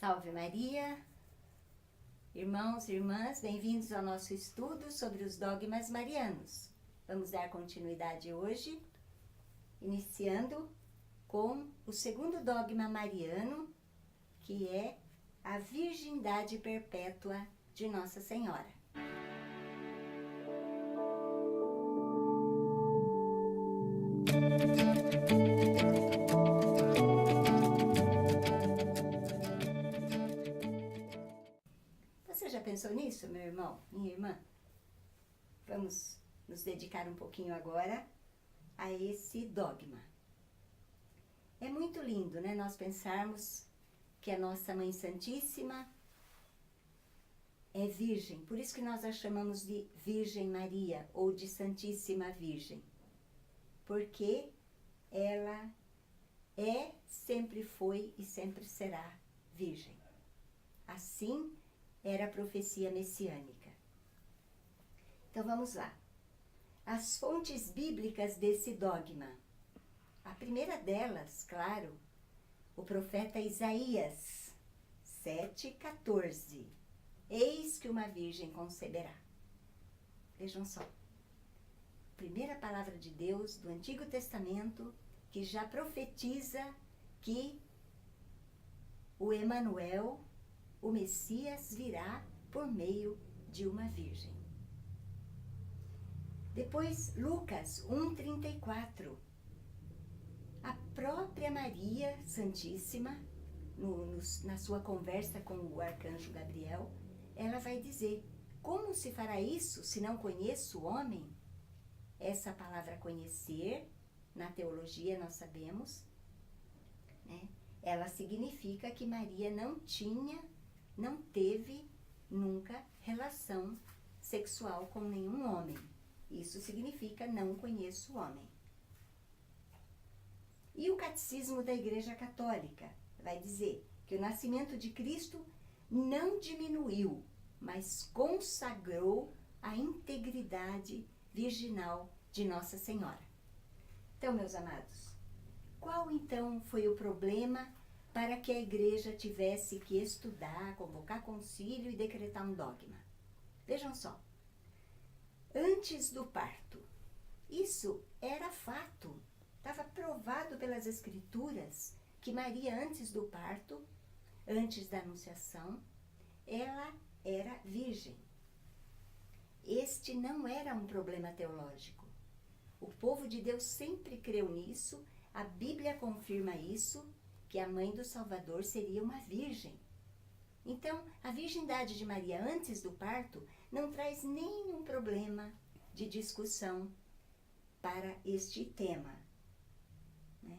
Salve Maria! Irmãos e irmãs, bem-vindos ao nosso estudo sobre os dogmas marianos. Vamos dar continuidade hoje, iniciando com o segundo dogma mariano, que é a virgindade perpétua de Nossa Senhora. Você já pensou nisso, meu irmão, minha irmã? Vamos nos dedicar um pouquinho agora a esse dogma. É muito lindo, né? Nós pensarmos que a nossa Mãe Santíssima é virgem. Por isso que nós a chamamos de Virgem Maria ou de Santíssima Virgem. Porque ela é, sempre foi e sempre será virgem. Assim era a profecia messiânica. Então vamos lá. As fontes bíblicas desse dogma. A primeira delas, claro, o profeta Isaías 7,14. Eis que uma virgem conceberá. Vejam só. Primeira palavra de Deus do Antigo Testamento que já profetiza que o Emanuel, o Messias, virá por meio de uma virgem. Depois, Lucas 1,34. A própria Maria Santíssima, na sua conversa com o arcanjo Gabriel, ela vai dizer: como se fará isso se não conheço o homem? Essa palavra conhecer, na teologia nós sabemos, né? Ela significa que Maria não teve nunca relação sexual com nenhum homem. Isso significa não conheço o homem. E o Catecismo da Igreja Católica vai dizer que o nascimento de Cristo não diminuiu, mas consagrou a integridade virginal de Nossa Senhora. Então, meus amados, qual então foi o problema para que a Igreja tivesse que estudar, convocar concílio e decretar um dogma? Vejam só. Antes do parto, isso era fato. Estava provado pelas Escrituras que Maria, antes do parto, antes da anunciação, ela era virgem. Este não era um problema teológico. O povo de Deus sempre creu nisso, a Bíblia confirma isso, que a mãe do Salvador seria uma virgem. Então, a virgindade de Maria antes do parto não traz nenhum problema de discussão para este tema. Né?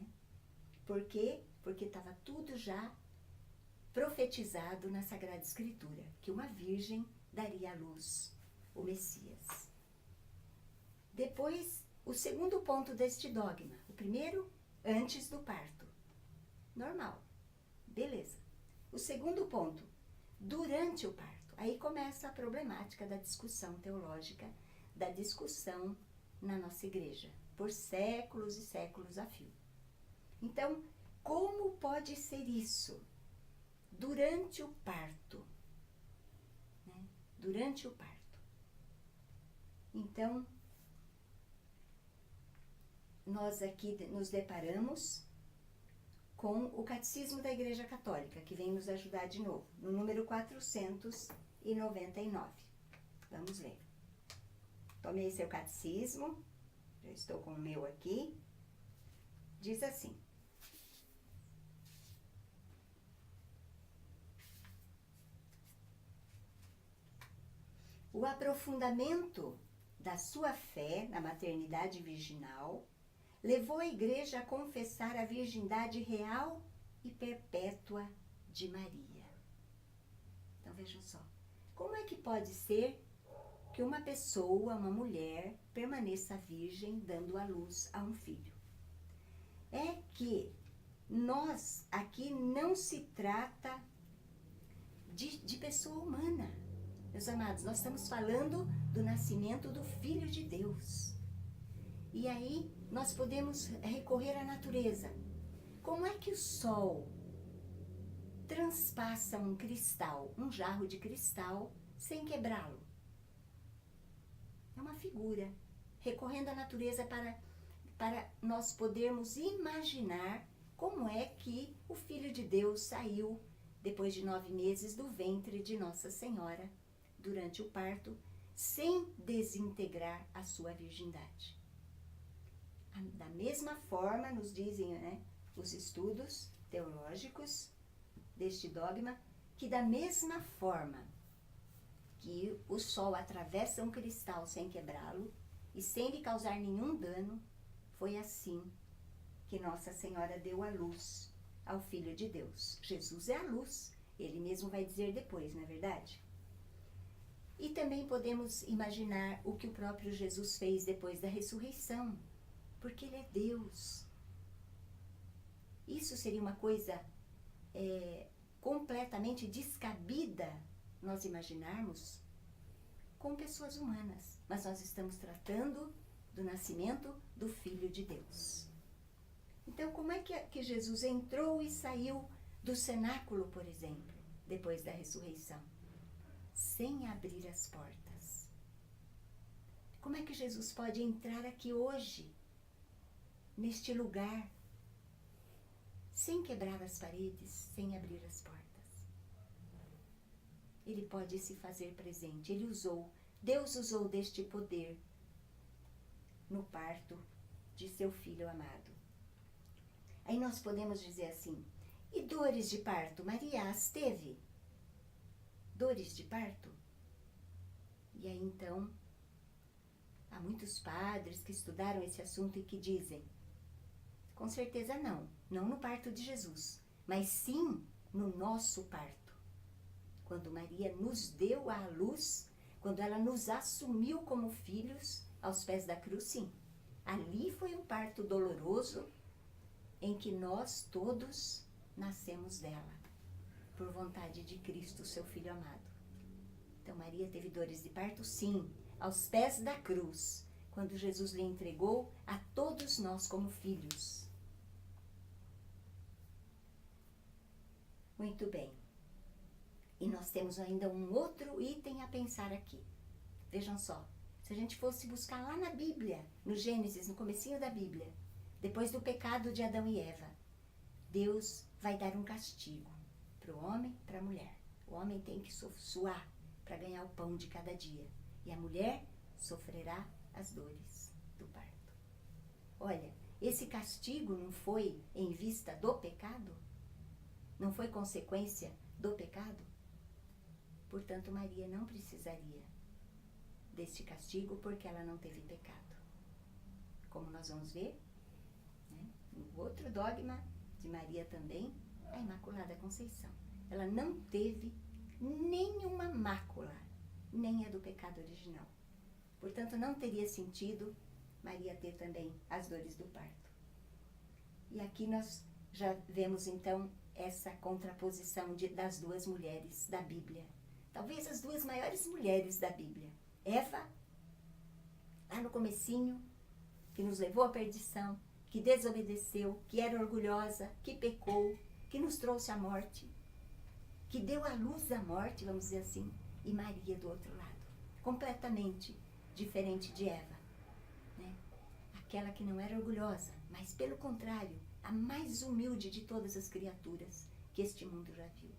Por quê? Porque estava tudo já profetizado na Sagrada Escritura, que uma virgem daria à luz o Messias. Depois, o segundo ponto deste dogma. O primeiro, antes do parto. Normal. Beleza. O segundo ponto, durante o parto. Aí começa a problemática da discussão teológica, da discussão na nossa igreja, por séculos e séculos a fio. Então, como pode ser isso? Durante o parto. Né? Durante o parto. Então, nós aqui nos deparamos com o Catecismo da Igreja Católica, que vem nos ajudar de novo, no número 499. Vamos ler. Tomei seu catecismo, já estou com o meu aqui. Diz assim: o aprofundamento da sua fé na maternidade virginal levou a Igreja a confessar a virgindade real e perpétua de Maria. Então vejam só, como é que pode ser que uma pessoa, uma mulher, permaneça virgem dando à luz a um filho? É que nós aqui não se trata de pessoa humana. Meus amados, nós estamos falando do nascimento do Filho de Deus. E aí nós podemos recorrer à natureza. Como é que o sol transpassa um cristal, um jarro de cristal, sem quebrá-lo. É uma figura, recorrendo à natureza para nós podermos imaginar como é que o Filho de Deus saiu, depois de 9 meses, do ventre de Nossa Senhora, durante o parto, sem desintegrar a sua virgindade. Da mesma forma, nos dizem, né, os estudos teológicos deste dogma, que da mesma forma que o sol atravessa um cristal sem quebrá-lo e sem lhe causar nenhum dano, foi assim que Nossa Senhora deu a luz ao Filho de Deus. Jesus é a luz, ele mesmo vai dizer depois, não é verdade? E também podemos imaginar o que o próprio Jesus fez depois da ressurreição, porque ele é Deus. Isso seria uma coisa completamente descabida nós imaginarmos com pessoas humanas, mas nós estamos tratando do nascimento do Filho de Deus. Então, como é que Jesus entrou e saiu do cenáculo, por exemplo, depois da ressurreição? Sem abrir as portas. Como é que Jesus pode entrar aqui hoje, neste lugar, sem quebrar as paredes, sem abrir as portas? Ele pode se fazer presente. Deus usou deste poder no parto de seu Filho amado. Aí nós podemos dizer assim, e dores de parto? Maria as teve? Dores de parto? E aí então, há muitos padres que estudaram esse assunto e que dizem, com certeza não no parto de Jesus, mas sim no nosso parto. Quando Maria nos deu à luz, quando ela nos assumiu como filhos aos pés da cruz, sim. Ali foi um parto doloroso em que nós todos nascemos dela, por vontade de Cristo, seu Filho amado. Então Maria teve dores de parto, sim, aos pés da cruz, quando Jesus lhe entregou a todos nós como filhos. Muito bem. E nós temos ainda um outro item a pensar aqui. Vejam só, se a gente fosse buscar lá na Bíblia, no Gênesis, no comecinho da Bíblia, depois do pecado de Adão e Eva, Deus vai dar um castigo para o homem e para a mulher. O homem tem que suar para ganhar o pão de cada dia. E a mulher sofrerá as dores do parto. Olha, esse castigo não foi em vista do pecado? Não foi consequência do pecado? Portanto, Maria não precisaria deste castigo porque ela não teve pecado. Como nós vamos ver, né, no outro dogma de Maria também, a Imaculada Conceição. Ela não teve nenhuma mácula, nem a do pecado original. Portanto, não teria sentido Maria ter também as dores do parto. E aqui nós já vemos então essa contraposição das duas mulheres da Bíblia. Talvez as duas maiores mulheres da Bíblia. Eva, lá no comecinho, que nos levou à perdição, que desobedeceu, que era orgulhosa, que pecou, que nos trouxe à morte, que deu à luz à morte, vamos dizer assim, e Maria do outro lado, completamente diferente de Eva, né? Aquela que não era orgulhosa, mas pelo contrário, a mais humilde de todas as criaturas que este mundo já viu.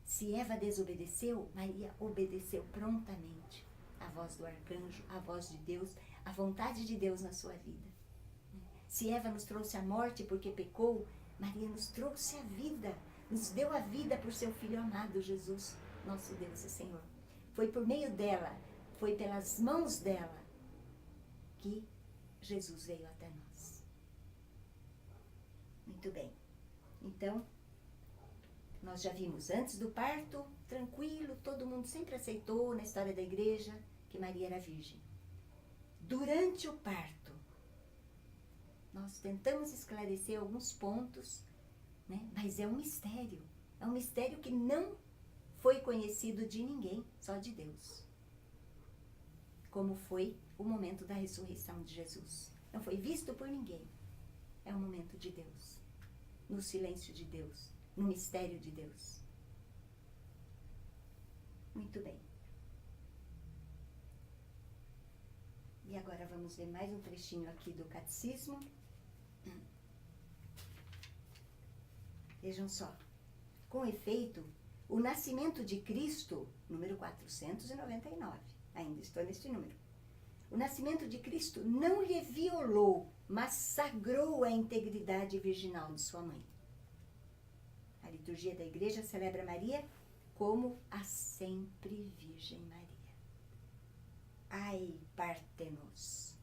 Se Eva desobedeceu, Maria obedeceu prontamente à voz do arcanjo, à voz de Deus, à vontade de Deus na sua vida. Se Eva nos trouxe a morte porque pecou, Maria nos trouxe a vida, nos deu a vida por seu Filho amado, Jesus, nosso Deus e Senhor. Foi por meio dela, foi pelas mãos dela que Jesus veio até nós. Muito bem. Então, nós já vimos antes do parto, tranquilo, todo mundo sempre aceitou na história da igreja que Maria era virgem. Durante o parto, nós tentamos esclarecer alguns pontos, né? Mas é um mistério que não foi conhecido de ninguém, só de Deus. Como foi o momento da ressurreição de Jesus. Não foi visto por ninguém. É o momento de Deus, no silêncio de Deus, no mistério de Deus. Muito bem. E agora vamos ver mais um trechinho aqui do Catecismo. Vejam só. Com efeito, o nascimento de Cristo, número 499, ainda estou neste número. O nascimento de Cristo não lhe violou, mas sagrou a integridade virginal de sua mãe. A liturgia da Igreja celebra Maria como a sempre Virgem Maria. Ai, Partenos,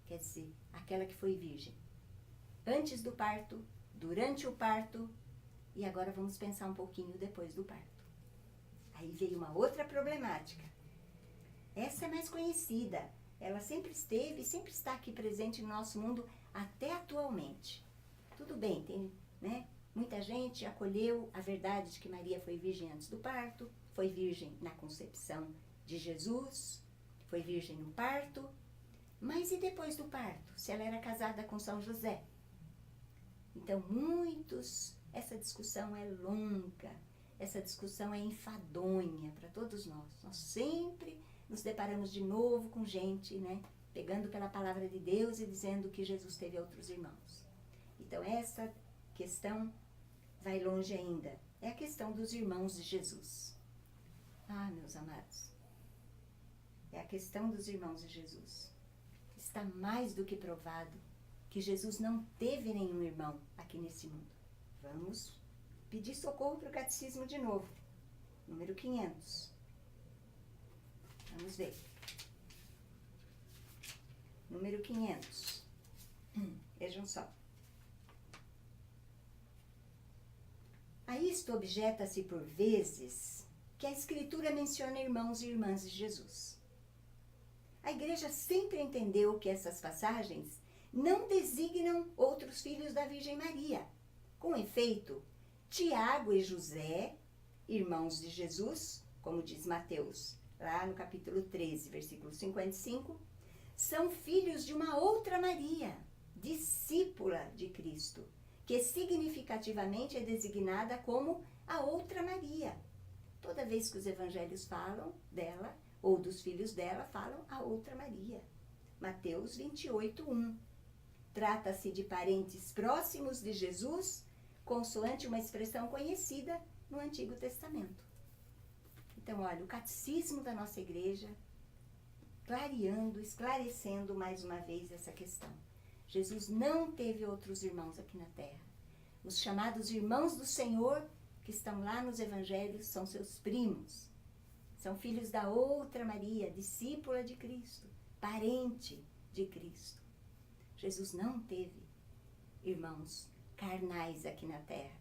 quer dizer, aquela que foi virgem antes do parto, durante o parto, e agora vamos pensar um pouquinho depois do parto. Aí veio uma outra problemática. Essa é mais conhecida. Ela sempre esteve e sempre está aqui presente no nosso mundo até atualmente. Tudo bem, tem, né? Muita gente acolheu a verdade de que Maria foi virgem antes do parto, foi virgem na concepção de Jesus, foi virgem no parto, mas e depois do parto? Se ela era casada com São José? Então, essa discussão é longa, essa discussão é enfadonha para todos nós. Nós sempre nos deparamos de novo com gente, né, pegando pela palavra de Deus e dizendo que Jesus teve outros irmãos. Então, essa questão vai longe ainda. É a questão dos irmãos de Jesus. Ah, meus amados, é a questão dos irmãos de Jesus. Está mais do que provado que Jesus não teve nenhum irmão aqui nesse mundo. Vamos pedir socorro para o Catecismo de novo. Número 500. Vamos ver. Número 500. Vejam só. A isto objeta-se por vezes que a Escritura menciona irmãos e irmãs de Jesus. A Igreja sempre entendeu que essas passagens não designam outros filhos da Virgem Maria. Com efeito, Tiago e José, irmãos de Jesus, como diz Mateus, lá no capítulo 13, versículo 55, são filhos de uma outra Maria, discípula de Cristo, que significativamente é designada como a outra Maria. Toda vez que os evangelhos falam dela, ou dos filhos dela, falam a outra Maria. Mateus 28:1. Trata-se de parentes próximos de Jesus, consoante uma expressão conhecida no Antigo Testamento. Então, olha, o catecismo da nossa igreja, clareando, esclarecendo mais uma vez essa questão. Jesus não teve outros irmãos aqui na terra. Os chamados irmãos do Senhor, que estão lá nos evangelhos, são seus primos. São filhos da outra Maria, discípula de Cristo, parente de Cristo. Jesus não teve irmãos carnais aqui na terra.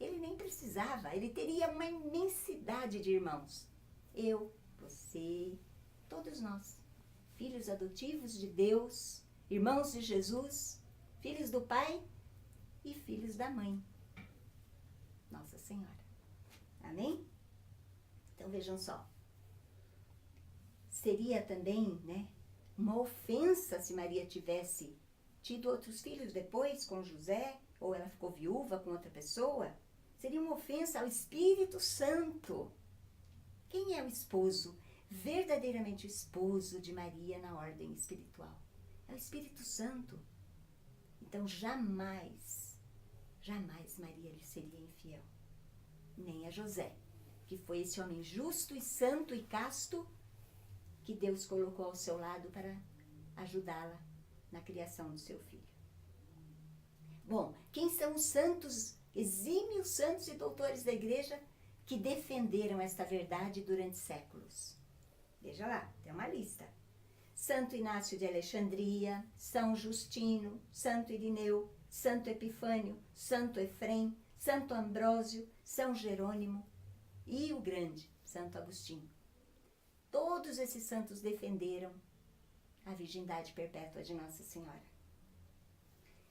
Ele nem precisava, ele teria uma imensidade de irmãos. Eu, você, todos nós, filhos adotivos de Deus, irmãos de Jesus, filhos do Pai e filhos da Mãe, Nossa Senhora. Amém? Então vejam só. Seria também, né, uma ofensa se Maria tivesse tido outros filhos depois com José, ou ela ficou viúva com outra pessoa. Seria uma ofensa ao Espírito Santo. Quem é o esposo, verdadeiramente o esposo de Maria na ordem espiritual? É o Espírito Santo. Então jamais Maria lhe seria infiel. Nem a José, que foi esse homem justo e santo e casto que Deus colocou ao seu lado para ajudá-la na criação do seu filho. Bom, quem são os santos, exímios santos e doutores da igreja que defenderam esta verdade durante séculos? Veja lá, tem uma lista. Santo Inácio de Alexandria, São Justino, Santo Irineu, Santo Epifânio, Santo Efrem, Santo Ambrósio, São Jerônimo e o grande, Santo Agostinho. Todos esses santos defenderam a virgindade perpétua de Nossa Senhora.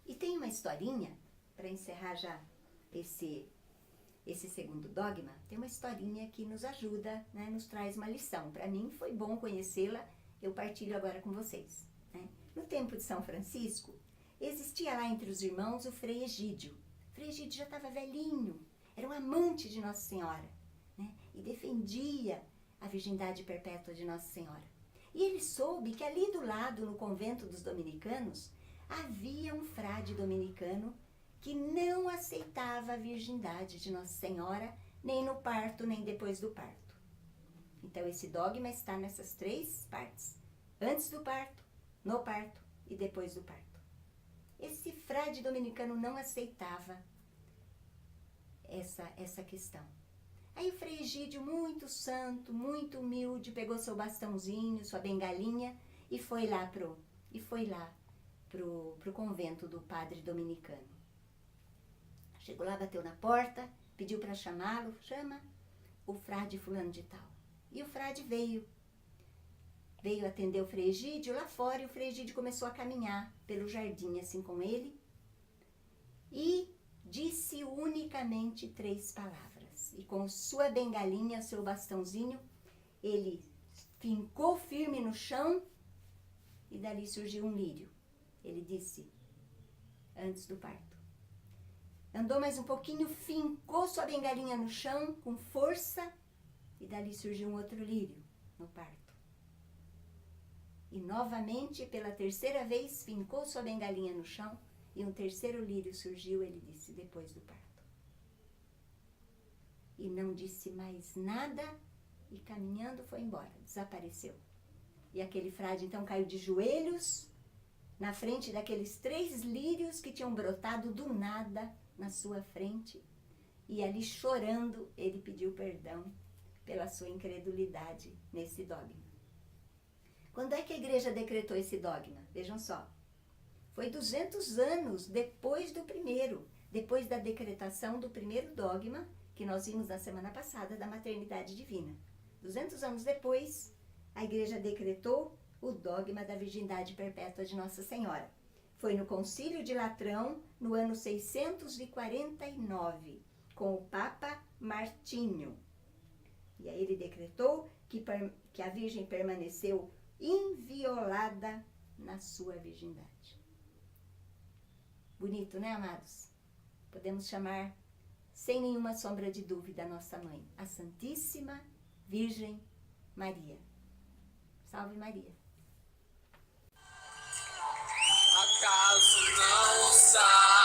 E tem uma historinha, para encerrar já esse segundo dogma, tem uma historinha que nos ajuda, né, nos traz uma lição. Para mim foi bom conhecê-la, eu partilho agora com vocês. Né? No tempo de São Francisco, existia lá entre os irmãos o Frei Egídio. Frei Egídio já estava velhinho, era um amante de Nossa Senhora, né? E defendia a virgindade perpétua de Nossa Senhora. E ele soube que ali do lado, no convento dos dominicanos, havia um frade dominicano que não aceitava a virgindade de Nossa Senhora, nem no parto, nem depois do parto. Então, esse dogma está nessas 3 partes: antes do parto, no parto e depois do parto. Esse frade dominicano não aceitava essa questão. Aí o Frei Egídio, muito santo, muito humilde, pegou seu bastãozinho, sua bengalinha e foi lá pro convento do padre dominicano. Chegou lá, bateu na porta, pediu para chamá-lo, chama o frade fulano de tal. E o frade veio atender o Frei Egídio lá fora, e o Frei Egídio começou a caminhar pelo jardim assim com ele e disse unicamente 3 palavras. E com sua bengalinha, seu bastãozinho, ele fincou firme no chão e dali surgiu um lírio. Ele disse, antes do parto. Andou mais um pouquinho, fincou sua bengalinha no chão com força e dali surgiu um outro lírio no parto. E novamente, pela 3ª vez, fincou sua bengalinha no chão e um 3º lírio surgiu, ele disse, depois do parto. E não disse mais nada e caminhando foi embora, desapareceu. E aquele frade então caiu de joelhos na frente daqueles 3 lírios que tinham brotado do nada na sua frente. E ali chorando, ele pediu perdão pela sua incredulidade nesse dogma. Quando é que a igreja decretou esse dogma? Vejam só. Foi 200 anos depois do primeiro, depois da decretação do primeiro dogma, que nós vimos na semana passada, da maternidade divina. 200 anos depois, a igreja decretou o dogma da virgindade perpétua de Nossa Senhora. Foi no Concílio de Latrão, no ano 649, com o Papa Martinho. E aí ele decretou que a Virgem permaneceu inviolada na sua virgindade. Bonito, né, amados? Podemos chamar, sem nenhuma sombra de dúvida, a nossa mãe, a Santíssima Virgem Maria. Salve Maria! Acaso não sabe?